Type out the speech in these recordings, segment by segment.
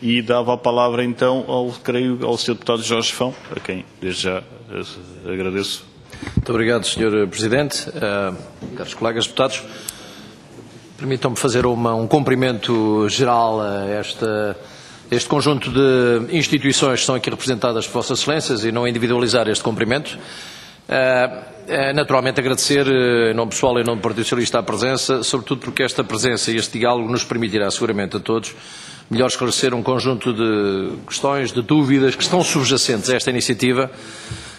e dava a palavra então creio, ao Sr. Deputado Jorge Fão, a quem desde já agradeço. Muito obrigado, Sr. Presidente. Caros colegas deputados, permitam-me fazer um cumprimento geral a este conjunto de instituições que estão aqui representadas por Vossas Excelências e não individualizar este cumprimento. Naturalmente agradecer, em nome pessoal e em nome do Partido Socialista, a presença, sobretudo porque esta presença e este diálogo nos permitirá seguramente a todos melhor esclarecer um conjunto de questões, de dúvidas que estão subjacentes a esta iniciativa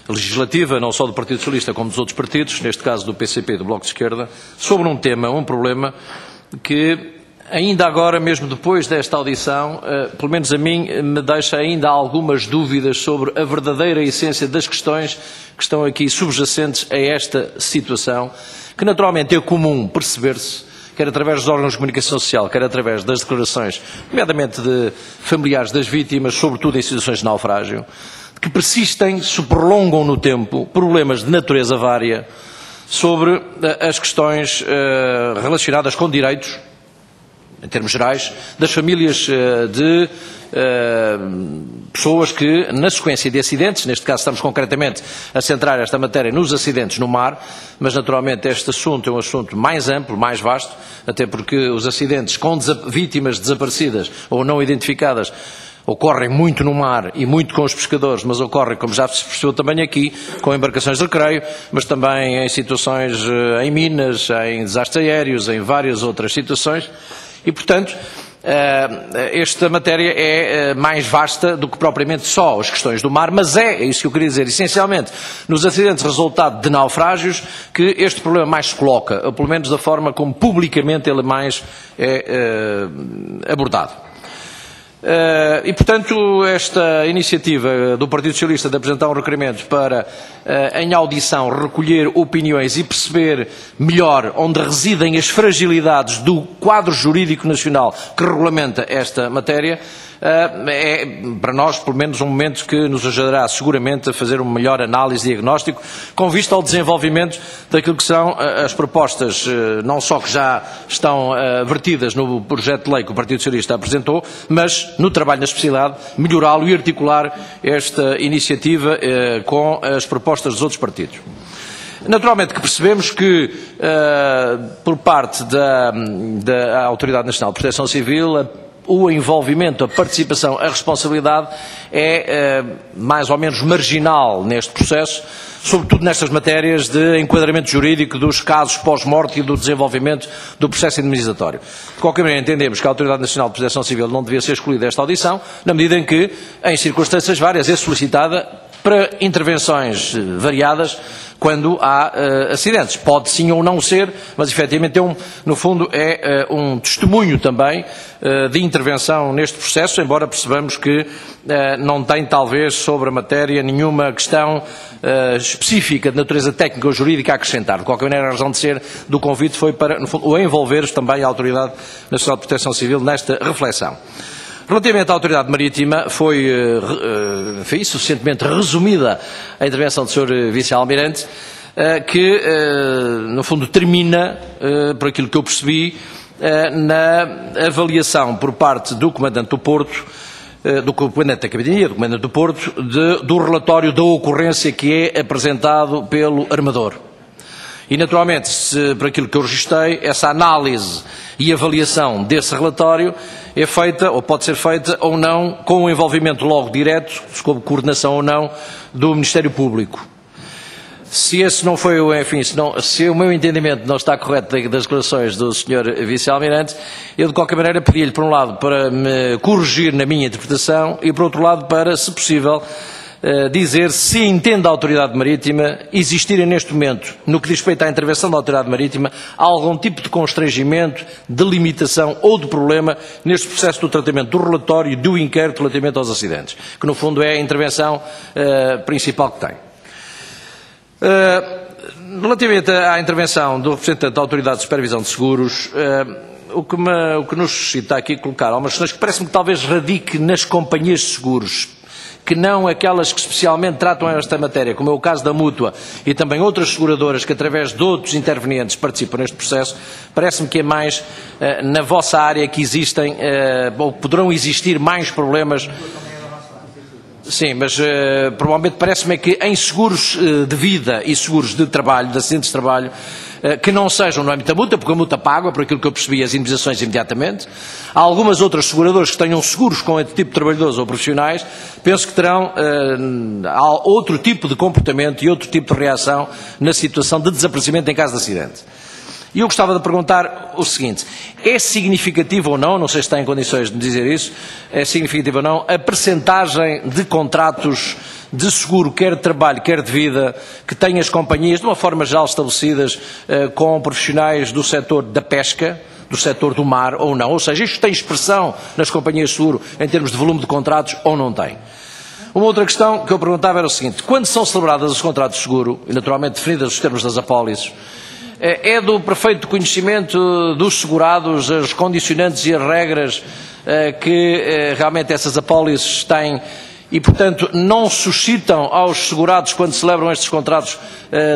legislativa, não só do Partido Socialista como dos outros partidos, neste caso do PCP e do Bloco de Esquerda, sobre um tema, um problema que ainda agora, mesmo depois desta audição, pelo menos a mim, me deixa ainda algumas dúvidas sobre a verdadeira essência das questões que estão aqui subjacentes a esta situação, que naturalmente é comum perceber-se, quer através dos órgãos de comunicação social, quer através das declarações, nomeadamente de familiares das vítimas, sobretudo em situações de naufrágio, que persistem, se prolongam no tempo, problemas de natureza vária sobre as questões relacionadas com direitos, em termos gerais, das famílias de pessoas que, na sequência de acidentes, neste caso estamos concretamente a centrar esta matéria nos acidentes no mar, mas naturalmente este assunto é um assunto mais amplo, mais vasto, até porque os acidentes com vítimas desaparecidas ou não identificadas ocorrem muito no mar e muito com os pescadores, mas ocorrem, como já se percebeu também aqui, com embarcações de recreio, mas também em situações em minas, em desastres aéreos, em várias outras situações. E, portanto, esta matéria é mais vasta do que propriamente só as questões do mar, mas é isso que eu queria dizer, essencialmente, nos acidentes resultado de naufrágios, que este problema mais se coloca, ou pelo menos da forma como publicamente ele mais é abordado. E, portanto, esta iniciativa do Partido Socialista de apresentar um requerimento para, em audição, recolher opiniões e perceber melhor onde residem as fragilidades do quadro jurídico nacional que regulamenta esta matéria, é, para nós, pelo menos, um momento que nos ajudará seguramente a fazer uma melhor análise e diagnóstico, com vista ao desenvolvimento daquilo que são as propostas, não só que já estão vertidas no projeto de lei que o Partido Socialista apresentou, mas, no trabalho na especialidade, melhorá-lo e articular esta iniciativa com as propostas dos outros partidos. Naturalmente que percebemos que, por parte da Autoridade Nacional de Proteção Civil, o envolvimento, a participação, a responsabilidade é mais ou menos marginal neste processo, sobretudo nestas matérias de enquadramento jurídico dos casos pós-morte e do desenvolvimento do processo indemnizatório. De qualquer maneira, entendemos que a Autoridade Nacional de Proteção Civil não devia ser excluída desta audição, na medida em que, em circunstâncias várias, é solicitada para intervenções variadas quando há acidentes. Pode sim ou não ser, mas efetivamente no fundo é um testemunho também de intervenção neste processo, embora percebamos que não tem talvez sobre a matéria nenhuma questão específica de natureza técnica ou jurídica a acrescentar. De qualquer maneira, a razão de ser do convite foi para, no fundo, envolver também a Autoridade Nacional de Proteção Civil nesta reflexão. Relativamente à Autoridade Marítima, foi suficientemente resumida a intervenção do Sr. Vice-Almirante, que, no fundo, termina, por aquilo que eu percebi, na avaliação por parte do Comandante do Porto, do Comandante da Capitania, do Comandante do Porto, do relatório da ocorrência que é apresentado pelo armador. E, naturalmente, por aquilo que eu registrei, essa análise e avaliação desse relatório é feita, ou pode ser feita, ou não, com o envolvimento logo direto, com coordenação ou não, do Ministério Público. Se esse não foi, enfim, se o meu entendimento não está correto das declarações do Sr. Vice-Almirante, eu, de qualquer maneira, pedi-lhe, por um lado, para me corrigir na minha interpretação e, por outro lado, para, se possível, dizer se entende a Autoridade Marítima existirem neste momento, no que diz respeito à intervenção da Autoridade Marítima, algum tipo de constrangimento, de limitação ou de problema neste processo do tratamento do relatório e do inquérito relativamente aos acidentes, que no fundo é a intervenção principal que tem. Relativamente à intervenção do representante da Autoridade de Supervisão de Seguros, o que nos suscita aqui colocar algumas questões que parece-me que talvez radique nas companhias de seguros, que não aquelas que especialmente tratam esta matéria, como é o caso da Mútua e também outras seguradoras que, através de outros intervenientes, participam neste processo, parece-me que é mais na vossa área que existem, ou poderão existir mais problemas. Sim, mas provavelmente parece-me que em seguros de vida e seguros de trabalho, de acidentes de trabalho, que não sejam no âmbito da multa, porque a multa paga, por aquilo que eu percebi, as indemnizações imediatamente. Há algumas outras seguradoras que tenham seguros com este tipo de trabalhadores ou profissionais, penso que terão outro tipo de comportamento e outro tipo de reação na situação de desaparecimento em caso de acidente. E eu gostava de perguntar o seguinte: é significativo ou não, não sei se está em condições de me dizer isso, é significativo ou não, a percentagem de contratos de seguro, quer de trabalho, quer de vida, que têm as companhias, de uma forma geral estabelecidas, com profissionais do setor da pesca, do setor do mar ou não? Ou seja, isto tem expressão nas companhias de seguro em termos de volume de contratos ou não tem? Uma outra questão que eu perguntava era o seguinte: quando são celebradas os contratos de seguro, e naturalmente definidos os termos das apólices, é do perfeito conhecimento dos segurados as condicionantes e as regras que realmente essas apólices têm e, portanto, não suscitam aos segurados, quando celebram estes contratos,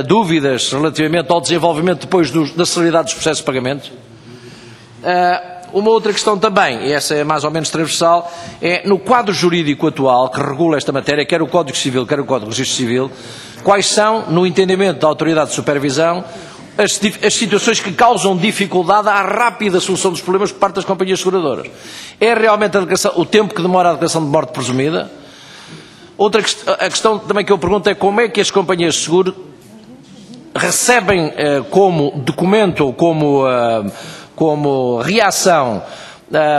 dúvidas relativamente ao desenvolvimento depois da celeridade dos processos de pagamento? Uma outra questão também, e essa é mais ou menos transversal, é no quadro jurídico atual que regula esta matéria, quer o Código Civil, quer o Código de Registro Civil, quais são, no entendimento da Autoridade de Supervisão, as situações que causam dificuldade à rápida solução dos problemas por parte das companhias seguradoras? É realmente o tempo que demora a declaração de morte presumida? A questão também que eu pergunto é como é que as companhias de seguro recebem como documento ou como reação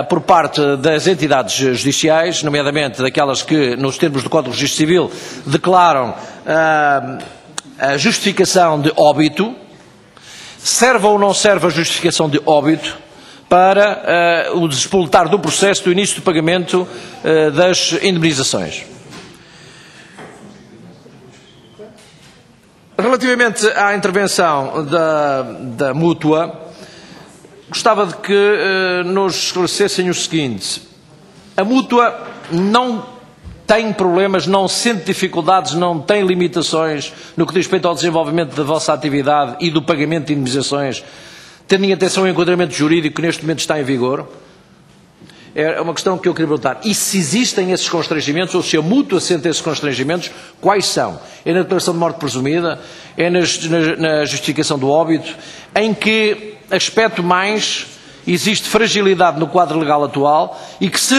por parte das entidades judiciais, nomeadamente daquelas que, nos termos do Código de Registro Civil, declaram a justificação de óbito. Serve ou não serve a justificação de óbito para o despoletar do processo do início do pagamento das indemnizações? Relativamente à intervenção da Mútua, gostava de que nos esclarecessem o seguinte: a Mútua não tem problemas, não sente dificuldades, não tem limitações no que diz respeito ao desenvolvimento da vossa atividade e do pagamento de indemnizações, tendo em atenção o enquadramento jurídico que neste momento está em vigor? É uma questão que eu queria perguntar. E se existem esses constrangimentos, ou se a Mútua sente esses constrangimentos, quais são? É na declaração de morte presumida? É na justificação do óbito? Em que aspecto mais existe fragilidade no quadro legal atual e que, se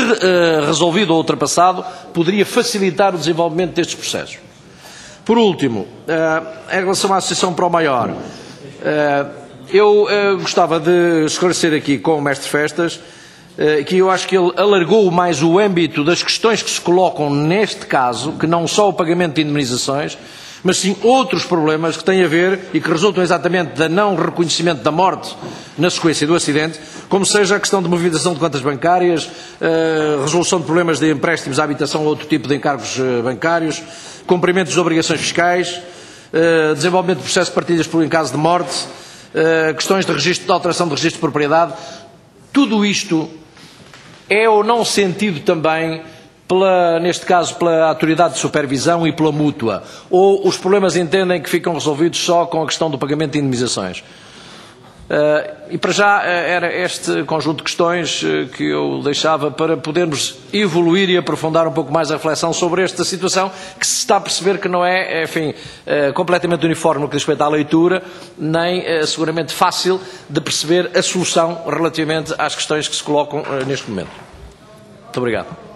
resolvido ou ultrapassado, poderia facilitar o desenvolvimento destes processos? Por último, em relação à Associação Pro Maior, eu gostava de esclarecer aqui com o Mestre Festas que eu acho que ele alargou mais o âmbito das questões que se colocam neste caso, que não só o pagamento de indemnizações, mas sim outros problemas que têm a ver e que resultam exatamente do não reconhecimento da morte na sequência do acidente, como seja a questão de movimentação de contas bancárias, resolução de problemas de empréstimos à habitação ou outro tipo de encargos bancários, cumprimento de obrigações fiscais, desenvolvimento de processos de partilhas em caso de morte, questões de registro, de alteração de registro de propriedade. Tudo isto é ou não sentido também, neste caso, pela Autoridade de Supervisão e pela Mútua? Ou os problemas entendem que ficam resolvidos só com a questão do pagamento de indemnizações? E para já era este conjunto de questões que eu deixava para podermos evoluir e aprofundar um pouco mais a reflexão sobre esta situação, que se está a perceber que não é, enfim, completamente uniforme no que diz respeito à leitura, nem seguramente fácil de perceber a solução relativamente às questões que se colocam neste momento. Muito obrigado.